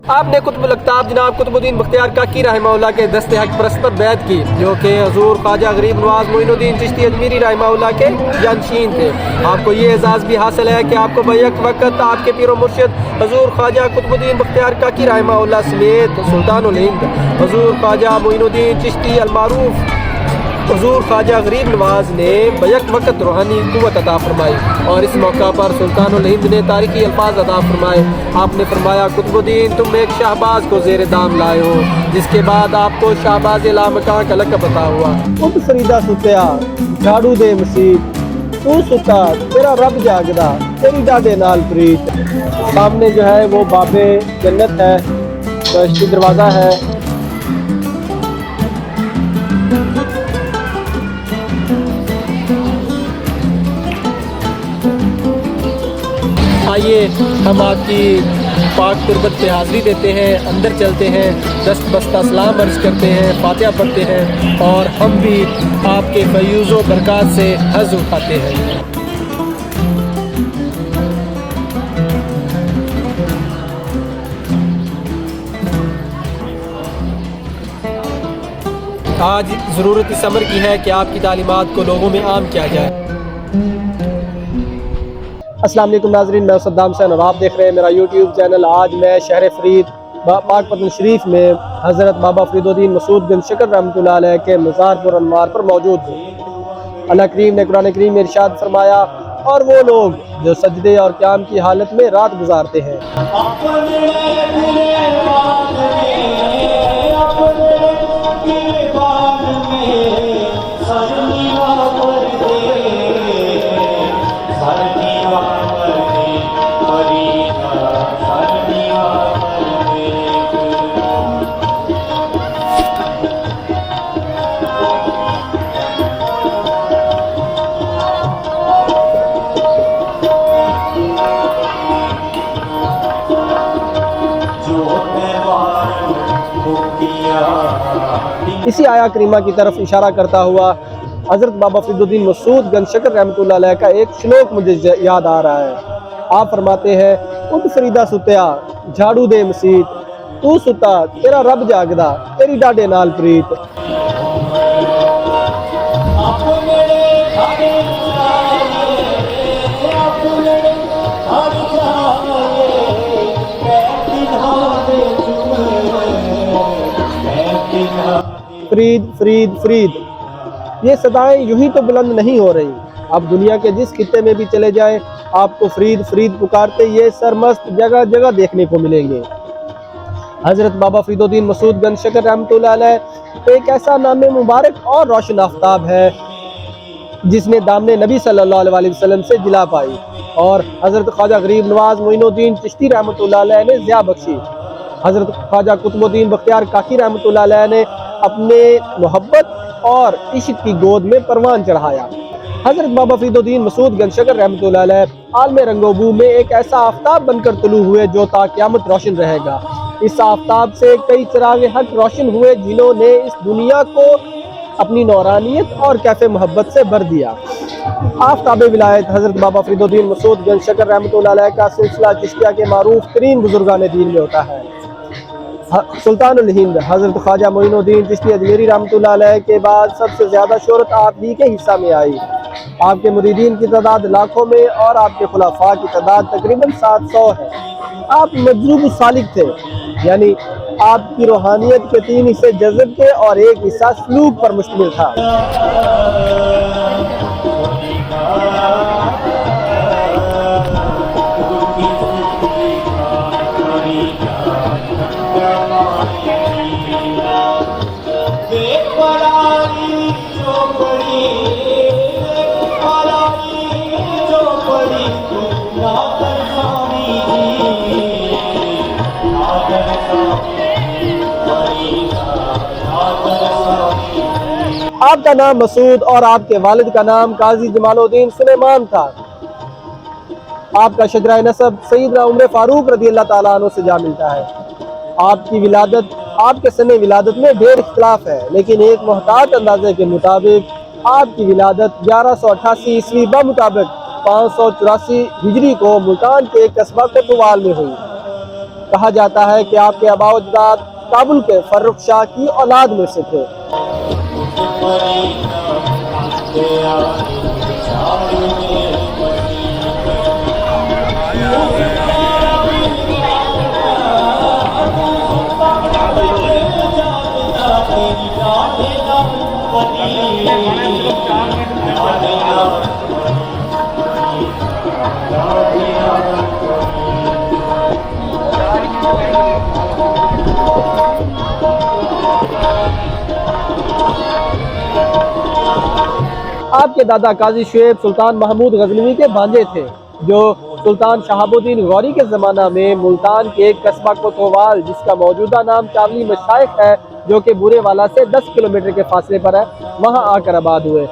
आपने कुतुब लख्ताब जनाब कुतुबुद्दीन बख्तियार काकी रहमहुल्लाह के दस्ते हक परस्त पर बैत की, जो कि हजूर ख्वाजा गरीब नवाज मोइनुद्दीन चिश्ती अजमीरी रहमहुल्लाह के जानशीन थे। आपको ये एजाज़ भी हासिल है कि आपको बैक वक़्त आपके पीर मुर्शिद हजूर ख्वाजा कुतुबुद्दीन बख्तियार काकी रहमहुल्लाह समेत सुल्तानुल हिंद हजूर ख्वाजा मोइनुद्दीन चिश्ती अल मारूफ हजूर ख्वाजा गरीब नवाज ने बैक वक़्त रूहानी क़ुव्वत अता फरमाई, और इस मौका पर सुल्तानुल हिंद ने तारीख़ी अल्फाज अता फरमाए। आपने फरमाया, कुतुबुद्दीन तुम एक शाहबाज को ज़ेर दाम लाए हो, जिसके बाद आपको शाहबाज लामकां का लक़ब अता हुआ। उठ फरीदा सुत्या झाड़ू दे मसीत, तू सुता तेरा रब जागदा, तेरी डाडे नाल प्रीत। सामने जो है वो बाबे जन्नत है, बहश्ती दरवाज़ा है। आइए हम आपकी पाक तुरबत पे हाज़िरी देते हैं, अंदर चलते हैं, दस्त बस्ता सलाम अर्ज़ करते हैं, फातिहा पढ़ते हैं, और हम भी आपके फयूज़ व बरक़ात से हज़ उठाते हैं। आज ज़रूरत इस अमर की है कि आपकी तालीमात को लोगों में आम किया जाए। अस्सलाम वालेकुम नाज़रीन, मैं सद्दाम हुसैन और आप देख रहे हैं मेरा यूट्यूब चैनल। आज मैं शहर फरीद पाकपतन शरीफ में हज़रत बाबा फरीदुद्दीन मसूद बिन शकल रहमतुल्लाह अलैह के मज़ार पर अनवार पर मौजूद हूँ। अल्लाह करीम ने कुरान करीम में इरशाद फरमाया, और वो लोग जो सजदे और क़याम की हालत में रात गुजारते हैं। इसी आया करीमा की तरफ इशारा करता हुआ हज़रत बाबा फरीदुद्दीन मसूद गंज शकल रहमतुल्लाह अलैह का एक श्लोक मुझे याद आ रहा है। आप फरमाते हैं, उठ फरीदा सुत्या झाड़ू दे मसीत, तू सुता तेरा रब जागदा, तेरी डाडे नाल प्रीत। फरीद फरीद फरीद, ये सदाएं यूं ही तो बुलंद नहीं हो रही। अब दुनिया के जिस खित्ते में भी चले जाएं, आपको फरीद फरीद पुकारते ये सरमस्त जगह जगह देखने को मिलेंगे। हज़रत बाबा फरीदुद्दीन मसूद गंज शकल रहमतुल्लाह अलैह एक ऐसा नाम मुबारक और रोशन आफ्ताब है जिसने दामने नबी सल्लल्लाहु अलैहि वसल्लम से जिला पाई, और हज़रत ख्वाजा गरीब नवाज मोइनुद्दीन चिश्ती रहमतुल्लाह अलैह ने ज़िया बख्शी। हज़रत ख्वाजा कुतुबुद्दीन बख्तियार काकी रहमतुल्लाह अलैह ने अपने मोहब्बत और इश्क की गोद में परवान चढ़ाया। हज़रत बाबा फरीदुद्दीन मसूद गंज शकल रहमतुल्लाह अलैह आलम रंगोबू में एक ऐसा आफ्ताब बनकर तुलू हुए जो ता क़यामत रोशन रहेगा। इस आफ्ताब से कई चिरागे हक रोशन हुए जिन्होंने इस दुनिया को अपनी नौरानियत और कैफ़े मोहब्बत से भर दिया। आफ्ताब विलायत हज़रत बाबा फरीदुद्दीन मसूद गंज शकल रहमतुल्लाह अलैह का सिलसिला चिश्तिया के मारूफ तरीन बुजुर्गान दीन में होता है। सुल्तानुल हिंद हज़रत ख्वाजा मोइनुद्दीन चिश्ती अजमेरी रहमतुल्लाह अलैह के बाद सबसे ज़्यादा शोहरत आप ही के हिस्सा में आई। आपके मुरीदीन की तादाद लाखों में और आपके खुलाफा की तादाद तकरीबन 700 है। आप मजरूब सालिक थे, यानी आपकी रूहानियत के 3 हिस्से जज़ब के और 1 हिस्सा सलूक पर मुश्तमिल था। आपका नाम मसूद और आपके वालिद का नाम काजी जमालुद्दीन सुलेमान था। आपका शजरा नसब सईदना उमर फारूक रज़ी अल्लाह ताला अन्हु से जा मिलता है। आपकी विलादत, आपके सने विलादत में ढेर इख्तिलाफ है, लेकिन एक मुहतात अंदाजे के मुताबिक आपकी विलादत 1188 ईस्वी बमुताबिक 584 हिजरी को मुल्तान के कस्बा कोतवाल में हुई। कहा जाता है कि आपके आबाओ-अजदाद काबुल के फर्रुख शाह की औलाद में से थे। आपके दादा काजी शुएब सुल्तान महमूद गजनवी के भांजे थे, जो सुल्तान शहाबुद्दीन गौरी के ज़माना में मुल्तान के एक कस्बा कोतवाल, जिसका मौजूदा नाम चावली मशाइख है, जो कि बुरेवाला से 10 किलोमीटर के फासले पर है, वहाँ आकर आबाद हुए।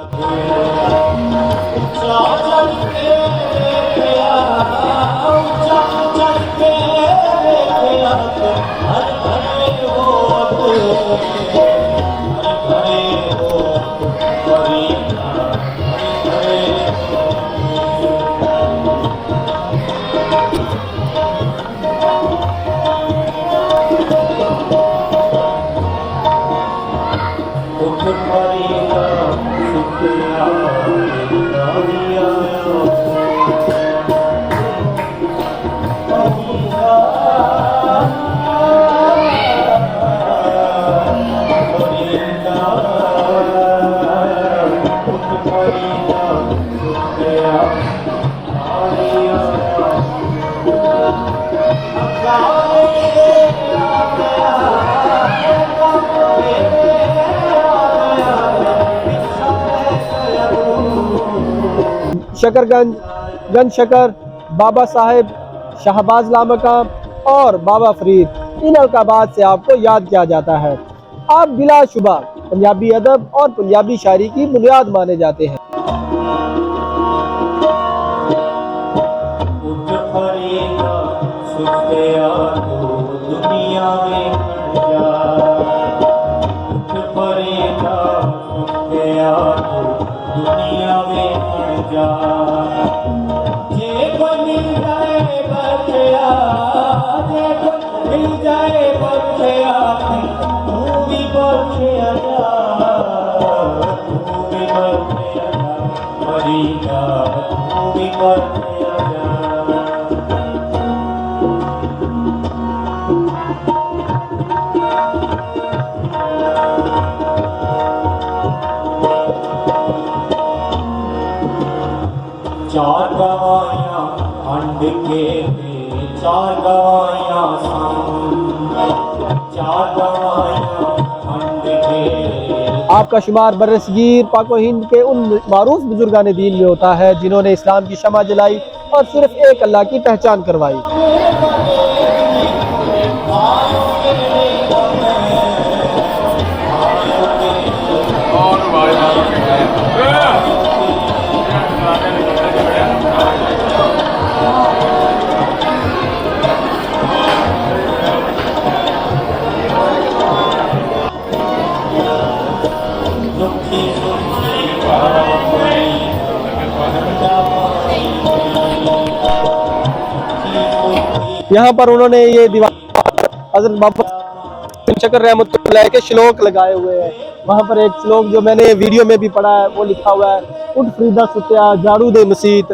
शकरगंज, गंज शकर, बाबा साहेब, शाहबाज लामकाम और बाबा फरीद, इन अलकाबात से आपको याद किया जाता है। आप बिलाशुबा पंजाबी अदब और पंजाबी शायरी की बुनियाद माने जाते हैं। चार गवाइयां खंड के थे, चार गवाइयां चार गवाइयां खंड के। आपका शुमार बर्रसगीर पाको हिंद के उन मारूफ बुजुर्गान दीन में होता है, जिन्होंने इस्लाम की शमा जलाई और सिर्फ एक अल्लाह की पहचान करवाई। यहाँ पर उन्होंने ये दीवार हजरत बाबा शकर रहमतुल्लाह के श्लोक लगाए हुए हैं। वहाँ पर एक श्लोक जो मैंने वीडियो में भी पढ़ा है, वो लिखा हुआ है, उठ फरीदा सुत्या झाड़ू दे मसीत,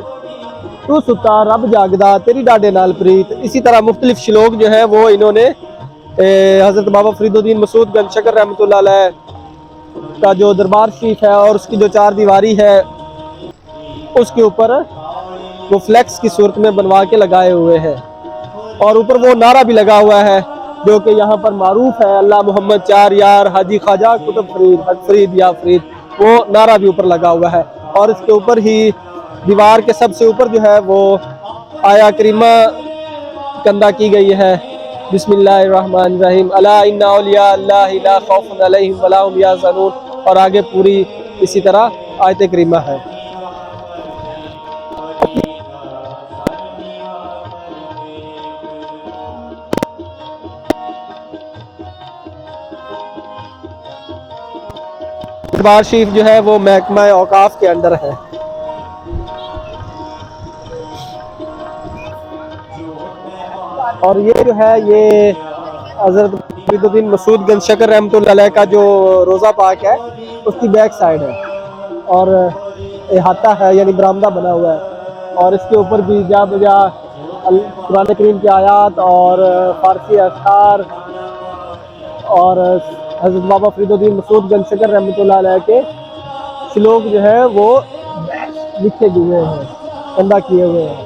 तू सुता रब जागदा तेरी डाडे नाल प्रीत। इसी तरह मुख्तलिफ श्लोक जो है वो इन्होंने हजरत बाबा फरीदुद्दीन मसूद गंज शकर रहमतुल्लाह अलैह का जो दरबार शरीफ है और उसकी जो चार दीवारी है, उसके ऊपर वो फ्लैक्स की सूरत में बनवा के लगाए हुए हैं। और ऊपर वो नारा भी लगा हुआ है जो कि यहाँ पर मारूफ है, अल्लाह मोहम्मद चार यार हाजी ख्वाजा कुतुब फरीद हक फरीद या फरीद, वो नारा भी ऊपर लगा हुआ है। और इसके ऊपर ही दीवार के सबसे ऊपर जो है वो आया करीमा कंदा की गई है, बिस्मिल्लाहिर्रहमानिर्रहीम, अला इन्ना औलिया अल्लाह ला खौफुन अलैहिम वला हुम यहज़नून। और आगे पूरी इसी तरह आयत करीमा है। दरबार शरीफ जो है वो महकमा औकाफ के अंडर है। और ये जो है ये हज़रत फरीदुद्दीन मसूद गंज शकर रहमतुल्लाह अलैह का जो रोज़ा पाक है उसकी बैक साइड है और अहाता है यानी बरामदा बना हुआ है और इसके ऊपर भी जा बजा कुरान करीम की आयात और फ़ारसी अशआर और हज़रत बाबा फरीदुद्दीन मसूद गंज शकर रहमतुल्लाह अलैह के श्लोक जो है वो लिखे हुए हैं, कंधा किए हुए हैं।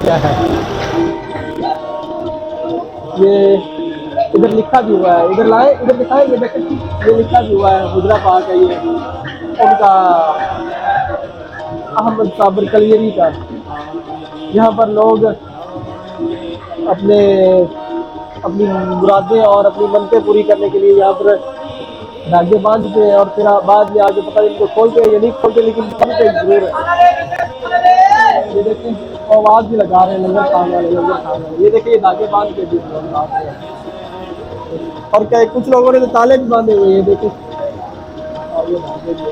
क्या है ये इधर लिखा भी हुआ है, इधर लाए, इधर दिखाएं, ये देखें, ये लिखा भी हुआ है, हुजरा पाक है ये उनका अहमद साबर कलियरी का। यहाँ पर लोग अपनी मुरादें और अपनी मनतें पूरी करने के लिए यहाँ पर धागे बांधते हैं और फिर बाद में आगे पता नहीं इनको खोलते हैं या नहीं खोलते, लेकिन बांधते जरूर है। ये देखिए आवाज़ भी लगा रहे हैं लंगर खाने वाले, लंगर खाने वाले। ये देखिए धागे बांध के भी और क्या कुछ लोगों ने तो ताले भी बांधे हुए, ये देखिए और ये धागे भी।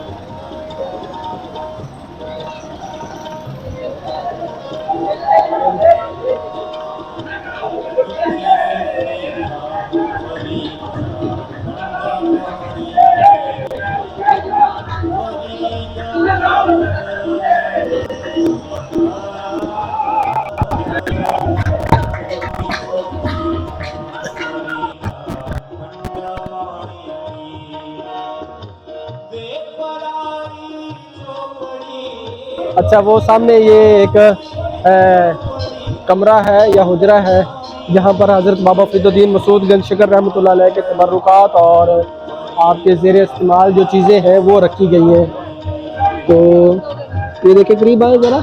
अच्छा वो सामने ये एक कमरा है या हुजरा है जहाँ पर हज़रत बाबा फरीदुद्दीन मसूद गंज शकर रहमतुल्लाह अलैह के तबर्रुकात और आपके ज़ेर इस्तेमाल जो चीज़ें हैं वो रखी गई हैं। तो ये देखें करीब आए ज़रा,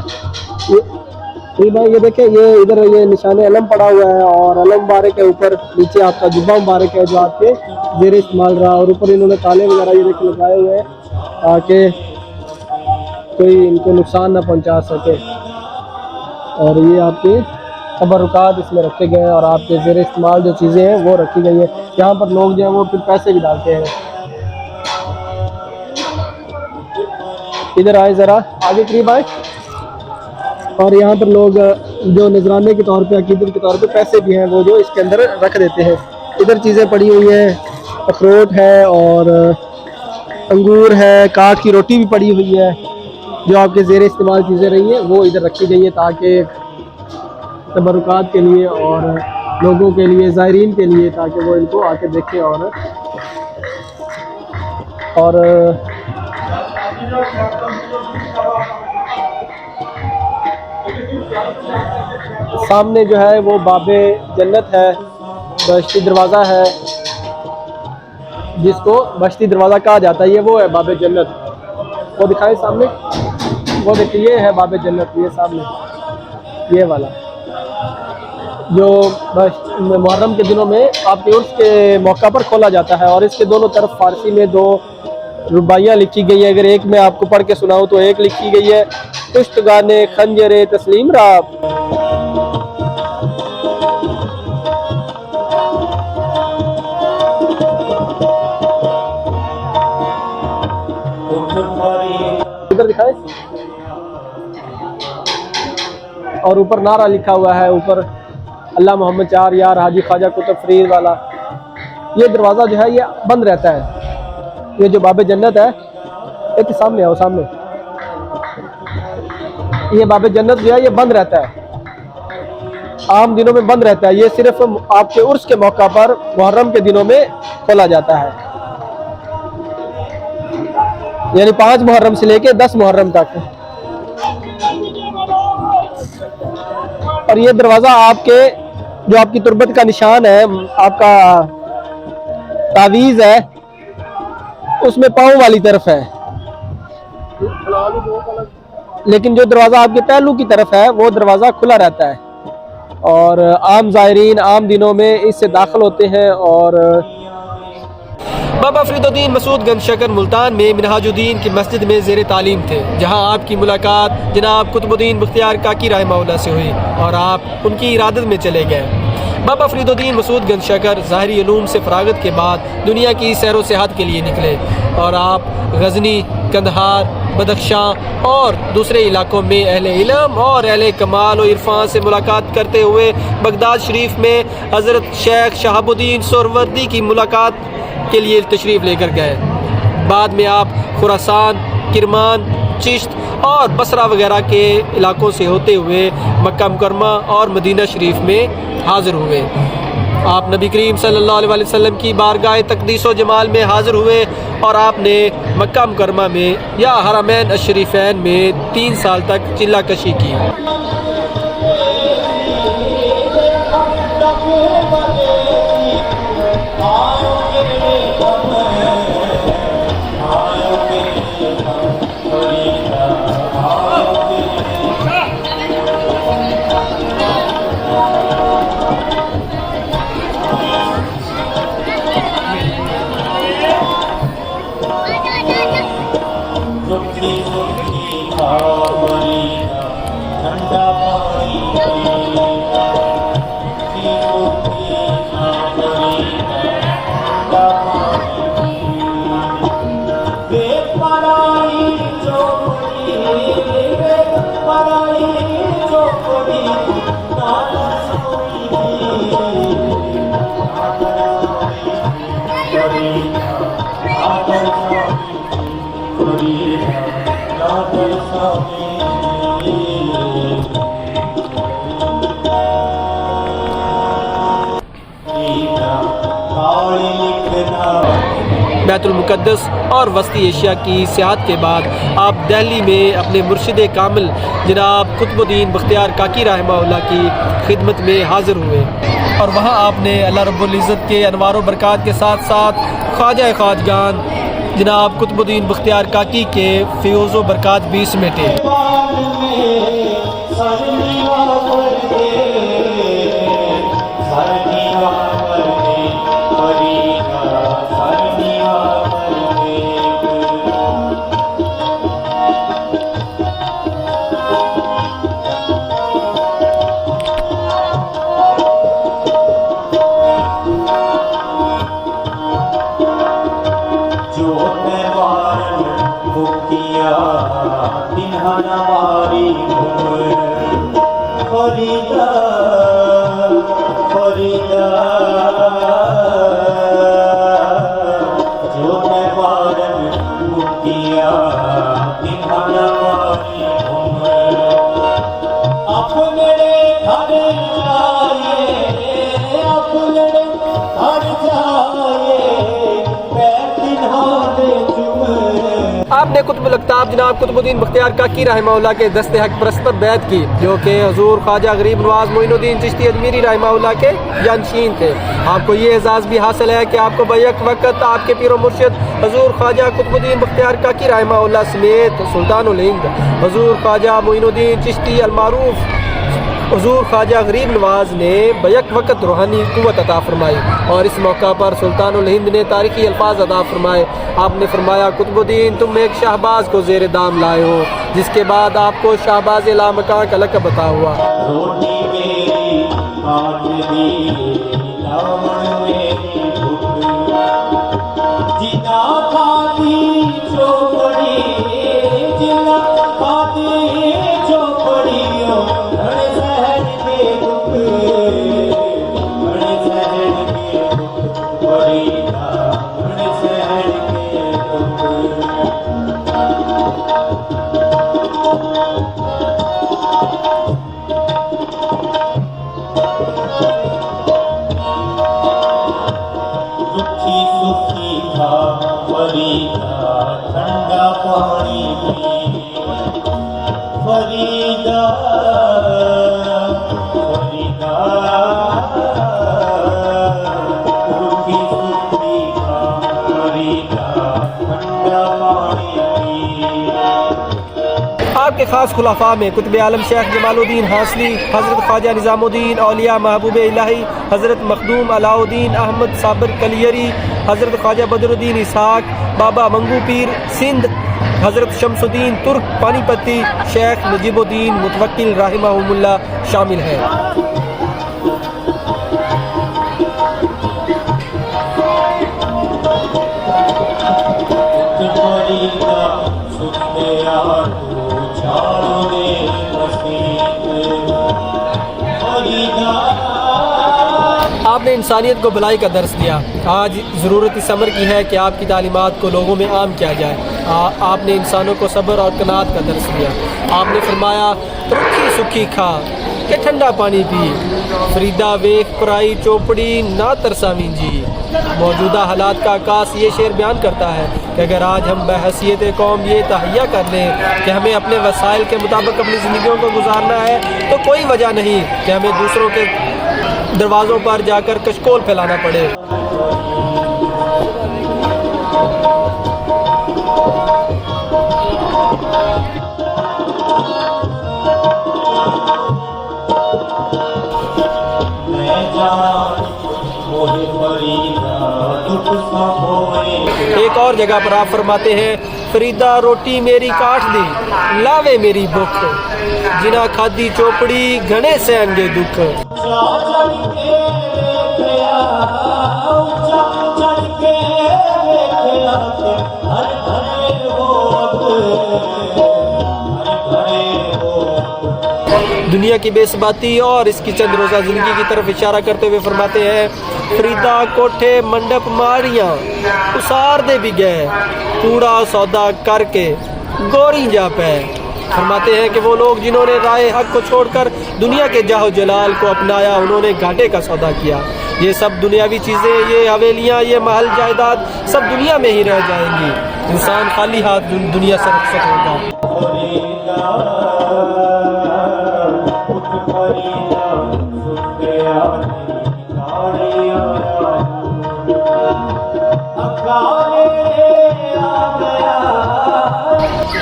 ये करीब आए, ये देखें ये इधर ये निशान अलम पड़ा हुआ है और अलम मुबारक के ऊपर नीचे आपका जुब्बा मुबारक है जो आपके ज़ेर इस्तेमाल रहा और ऊपर इन्होंने ताले वगैरह ये देखें लगाए हुए हैं ताकि कोई इनको नुकसान ना पहुंचा सके। और ये आपके तबरुकात इसमें रखे गए हैं और आपके ज़ेर इस्तेमाल जो चीज़ें हैं वो रखी गई हैं। यहाँ पर लोग जो हैं वो फिर पैसे भी डालते हैं। इधर आए ज़रा आगे करीब आए और यहाँ पर लोग जो नजराने के तौर पे अकीदत के तौर पे पैसे भी हैं वो जो इसके अंदर रख देते हैं। इधर चीज़ें पड़ी हुई हैं, अखरोट है और अंगूर है, काठ की रोटी भी पड़ी हुई है जो आपके ज़ेर इस्तेमाल चीज़ें रही हैं वो इधर रखी गई है ताकि तबरुकात के लिए और लोगों के लिए, ज़ायरीन के लिए, ताकि वो इनको आके देखें। और सामने जो है वो बाबे जन्नत है, बहश्ती दरवाज़ा है जिसको बहश्ती दरवाज़ा कहा जाता है, ये वो है बाबे जन्नत। वो दिखाएं सामने, वो देखिए ये है बाबे जन्नत, ये सामने ये वाला जो मुहर्रम के दिनों में आपके उर्स के मौका पर खोला जाता है। और इसके दोनों तरफ फारसी में 2 रुबाइयाँ लिखी गई है। अगर एक मैं आपको पढ़ के सुनाऊँ तो एक लिखी गई है, पुश्तगाने खंजरे तस्लीम राब, इधर दिखाए, और ऊपर नारा लिखा हुआ है, ऊपर अल्लाह मोहम्मद 4 यार हाजी ख्वाजा कुतुब फरीद वाला। ये दरवाज़ा जो है ये बंद रहता है। ये जो बाबे जन्नत है, एक सामने आओ, सामने ये बाबे जन्नत जो है ये बंद रहता है, आम दिनों में बंद रहता है। ये सिर्फ आपके उर्स के मौका पर मुहर्रम के दिनों में खोला जाता है, यानी 5 मुहर्रम से लेके 10 मुहर्रम तक। और ये दरवाज़ा आपके जो आपकी तुर्बत का निशान है, आपका तावीज़ है, उसमें पाँव वाली तरफ है। लेकिन जो दरवाज़ा आपके पहलू की तरफ है वो दरवाज़ा खुला रहता है और आम ज़ायरीन आम दिनों में इससे दाखिल होते हैं। और बाबा फरीदुद्दीन मसूद गंज शकर मुल्तान में मिनहाजुद्दीन की मस्जिद में ज़ेर तालीम थे, जहाँ आपकी मुलाकात जनाब कुतुबुद्दीन बख्तियार काकी रहमहुल्लाह से हुई और आप उनकी इरादत में चले गए। बाबा फरीदुद्दीन मसूद गंज शकर ज़ाहरी उलूम से फ़रागत के बाद दुनिया की सैरो सेहत के लिए निकले और आप गज़नी, कंदहार, बदख्शां और दूसरे इलाकों में अहले इल्म और अहले कमाल और इरफान से मुलाकात करते हुए बगदाद शरीफ में हज़रत शेख शहाबुद्दीन सोहरवर्दी की मुलाकात के लिए तशरीफ़ लेकर गए। बाद में आप खुरासान, किरमान, चिश्त और बसरा वगैरह के इलाकों से होते हुए मक्का मुकरमा और मदीना शरीफ में हाज़िर हुए। आप नबी करीम सल्लल्लाहु अलैहि वसल्लम की बारगाह तक़दीस व जमाल में हाज़िर हुए और आपने मक्का मुकरमा में या हरमैन अशरीफ़ैन में 3 साल तक चिल्ला कशी की। बैतुल मुक़द्दस और वस्ती एशिया की सियाहत के बाद आप दिल्ली में अपने मुर्शिद कामिल जनाब कुतुबुद्दीन बख्तियार काकी रहमहुल्लाह की खिदमत में हाज़िर हुए और वहाँ आपने अल्लाह रब्बुल इज़्ज़त के अनवार व बरक़ात के साथ साथ ख्वाजा ख्वाजगान जनाब कुतुबुद्दीन बख्तियार काकी के फ़ैज़ व बरक़ात भी समेटे। आपने कुतुबुल अक़ताब जनाब कुतुबुद्दीन बख्तियार काकी रहमहुल्लाह के दस्ते हक परस्त बैत की, जो कि हज़ूर ख्वाजा गरीब नवाज़ मोइनुद्दीन चिश्ती अजमेरी रहमहुल्लाह के जानशीन थे। आपको ये एजाज़ भी हासिल है कि आपको बैक वक़्त आपके पीर व मुर्शिद हज़ूर ख्वाजा कुतुबुद्दीन बख्तियार काकी रहमहुल्लाह समेत सुल्तानुल हिंद हज़ूर ख्वाजा मोइनुद्दीन चिश्ती अल मारूफ हज़ूर ख्वाजा गरीब नवाज़ ने बैक वक़्त रूहानी क़ुव्वत अता फरमाई और इस मौका पर सुल्तानुल हिंद ने तारीख़ी अल्फाज अदा फरमाए। आपने फरमाया, कुतुबुद्दीन तुम एक शाहबाज को ज़ेर दाम लाए हो, जिसके बाद आपको शाहबाज लामकां का लक़ब अता हुआ। आपके ख़ास खुलाफा में कुतुब आलम शेख जमालुद्दीन हासली, हज़रत ख्वाजा निज़ामुद्दीन औलिया महबूब इलाही, हज़रत मखदूम अलाउद्दीन अहमद साबिर कलियरी, हज़रत ख्वाजा बदरुद्दीन इसहाक, बाबा मंगू पीर सिंध, हज़रत शमसुद्दीन तुर्क पानीपती, शेख नजीबुद्दीन मुतवक्किल रहमहुमुल्लाह शामिल हैं। आपने इंसानियत को भलाई का दर्स दिया। आज ज़रूरत इस अमर की है कि आपकी तालीमात को लोगों में आम किया जाए। आपने इंसानों को सब्र और कनात का दर्स दिया। आपने फरमाया रुखी सुखी खा के ठंडा पानी पी, फरीदा वेख पराई चोपड़ी ना तरसावीं जी। मौजूदा हालात का आकाश ये शेर बयान करता है कि अगर आज हम बहसीयत कौम ये तहैया कर लें कि हमें अपने वसाइल के मुताबिक अपनी ज़िंदगियों को गुजारना है, तो कोई वजह नहीं कि हमें दूसरों के दरवाज़ों पर जाकर कशकोल फैलाना पड़े। एक और जगह पर आप फरमाते हैं, फरीदा रोटी मेरी काट दी लावे मेरी भुख, जिना खादी चोपड़ी घने सहनगे दुख। दुनिया की बेसबाती और इसकी चंद रोज़ा ज़िंदगी की तरफ इशारा करते हुए फरमाते हैं, फरीदा कोठे मंडप मारियां उसार दे भी गए, कूड़ा सौदा करके गोरी जा पे। फरमाते हैं कि वो लोग जिन्होंने राय हक को छोड़कर दुनिया के जाहो जलाल को अपनाया, उन्होंने घाटे का सौदा किया। ये सब दुनियावी चीज़ें, ये हवेलियाँ, ये महल जायदाद सब दुनिया में ही रह जाएंगी। इंसान खाली हाथ दुनिया से रुखसत होगा।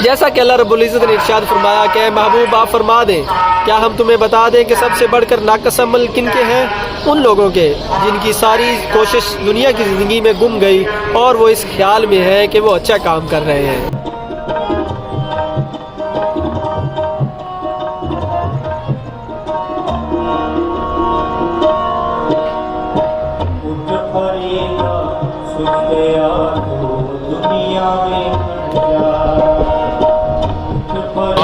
जैसा कि अल्लाह रब्बुल इज़्ज़त ने इरशाद फरमाया कि महबूब आप फरमा दें, क्या हम तुम्हें बता दें कि सबसे बढ़कर नाकस अमल किन के हैं? उन लोगों के जिनकी सारी कोशिश दुनिया की ज़िंदगी में गुम गई और वो इस ख्याल में है कि वो अच्छा काम कर रहे हैं।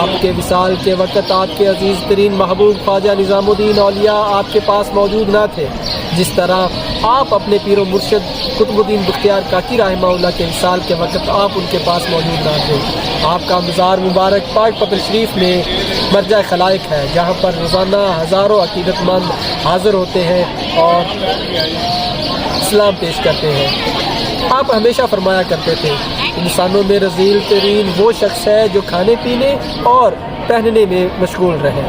आपके विसाल के वक़्त आपके अजीज़ तरीन महबूब ख्वाजा निज़ामुद्दीन औलिया आपके पास मौजूद ना थे। जिस तरह आप अपने पीरो मुर्शद कुतुबुद्दीन बख्तियार काकी रहमहुल्लाह के विसाल के वक़्त आप उनके पास मौजूद ना थे। आपका मज़ार मुबारक पाक पत्र शरीफ में मरजा खलाइक है, जहाँ पर रोज़ाना हज़ारों अकीदतमंद हाज़िर होते हैं और इस्लाम पेश करते हैं। आप हमेशा फरमाया करते थे, इंसानों में रज़ील तरीन वो शख्स है जो खाने पीने और पहनने में मशगूल रहे।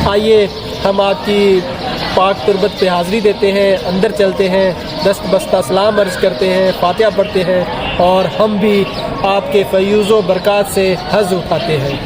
आइए हम आपकी पाक तुरबत पे हाज़िरी देते हैं, अंदर चलते हैं, दस्त बस्ता सलाम अर्ज़ करते हैं, फातिहा पढ़ते हैं और हम भी आपके फ़यूज़ व बरक़ात से हज़ उठाते हैं।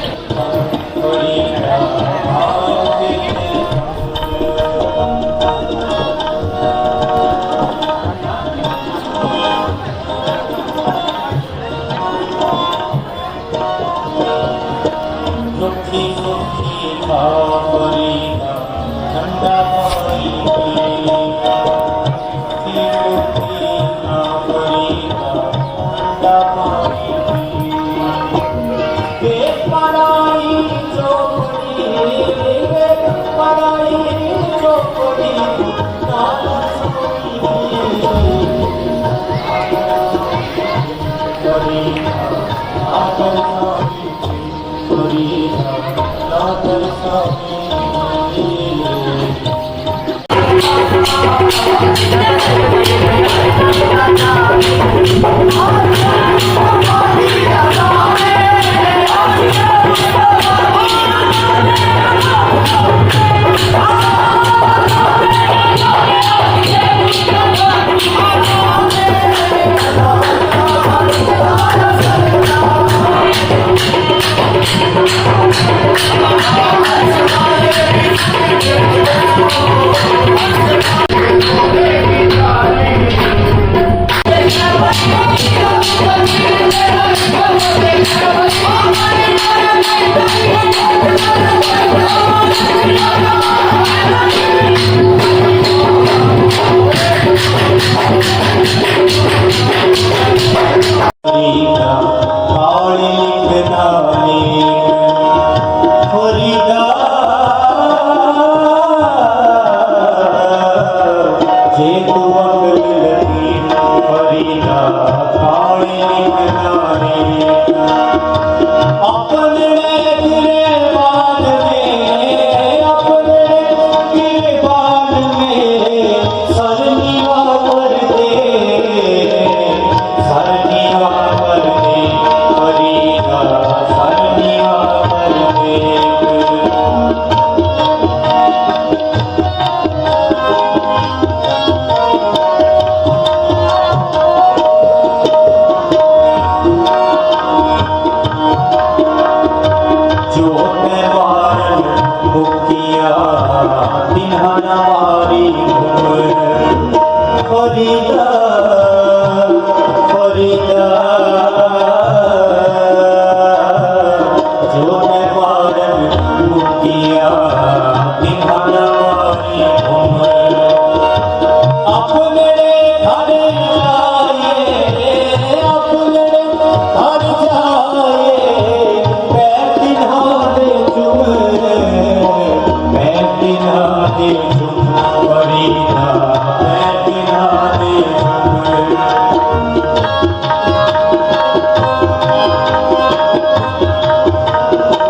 तिन्हा नारी घूम हरि